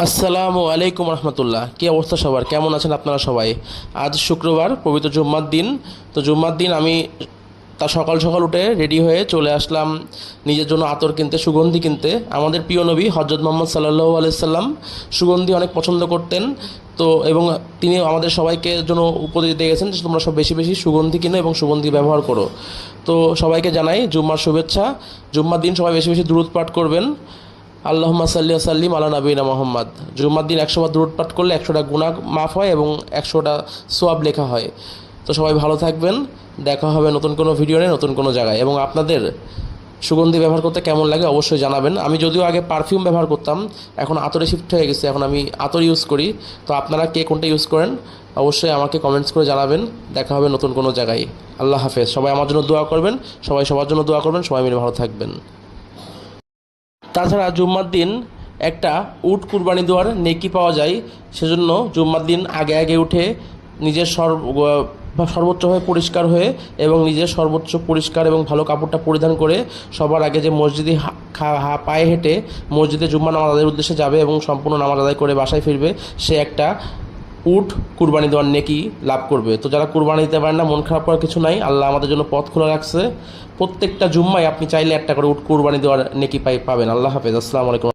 আসসালামু আলাইকুম রহমতুল্লাহ। কী অবস্থা সবার, কেমন আছেন আপনারা সবাই? আজ শুক্রবার, পবিত্র জুম্মার দিন। তো জুম্মার দিন আমি তা সকাল সকাল উঠে রেডি হয়ে চলে আসলাম নিজের জন্য আতর কিনতে, সুগন্ধি কিনতে। আমাদের প্রিয় নবী হজরত মোহাম্মদ সাল্লাল্লাহু আলাইহি সাল্লাম সুগন্ধি অনেক পছন্দ করতেন। তো এবং তিনি আমাদের সবাইকে জন্য উপদেশ দিয়ে গেছেন যে তোমরা সব বেশি বেশি সুগন্ধি কিনো এবং সুগন্ধি ব্যবহার করো। তো সবাইকে জানাই জুম্মার শুভেচ্ছা। জুম্মার দিন সবাই বেশি বেশি দুরূদ পাঠ করবেন। আল্লাহুম্মা সাল্লি ওয়া সাল্লিম আলা নবিয়িনা মুহাম্মদ। জুম্মার দিন 100 বার দুরূদ পাঠ করলে 100টা গুনাহ মাফ হয় এবং 100টা সওয়াব লেখা হয়। তো সবাই ভালো থাকবেন। দেখা হবে নতুন কোনো ভিডিও নিয়ে, নতুন কোনো জায়গায়। এবং আপনাদের সুগন্ধি ব্যবহার করতে কেমন লাগে অবশ্যই জানাবেন। আমি যদিও আগে পারফিউম ব্যবহার করতাম, এখন আতরে শিফট হয়ে গেছে, এখন আমি আতর ইউজ করি। তো আপনারা কে কোনটা ইউজ করেন অবশ্যই আমাকে কমেন্টস করে জানাবেন। দেখা হবে নতুন কোনো জায়গায়। আল্লাহ হাফেজ। সবাই আমার জন্য দোয়া করবেন, সবাই সবার জন্য দোয়া করবেন, সবাই মিলে ভালো থাকবেন। তাছাড়া জুম্মার দিন একটা উট কুরবানি দেওয়ার নেকি পাওয়া যায়। সেজন্য জুম্মার দিন আগে আগে উঠে নিজের সর্বোচ্চভাবে পরিষ্কার হয়ে এবং নিজের সর্বোচ্চ পরিষ্কার এবং ভালো কাপড়টা পরিধান করে সবার আগে যে মসজিদে পায়ে হেঁটে মসজিদে জুম্মা নামাজ আদায়ের উদ্দেশ্যে যাবে এবং সম্পূর্ণ নামাজ আদায় করে বাসায় ফিরবে, সে একটা উট কুরবানি দেওয়ার নেকি লাভ করবে। তো যারা কুরবানি দিতে পারেন না, মন খারাপ করার কিছু নাই, আল্লাহ আমাদের জন্য পথ খোলা রাখছে। প্রত্যেকটা জুম্মায় আপনি চাইলে একটা করে উট কুরবানি দেওয়ার নেকি পাবেন। আল্লাহ হাফেজ। আসসালামু আলাইকুম।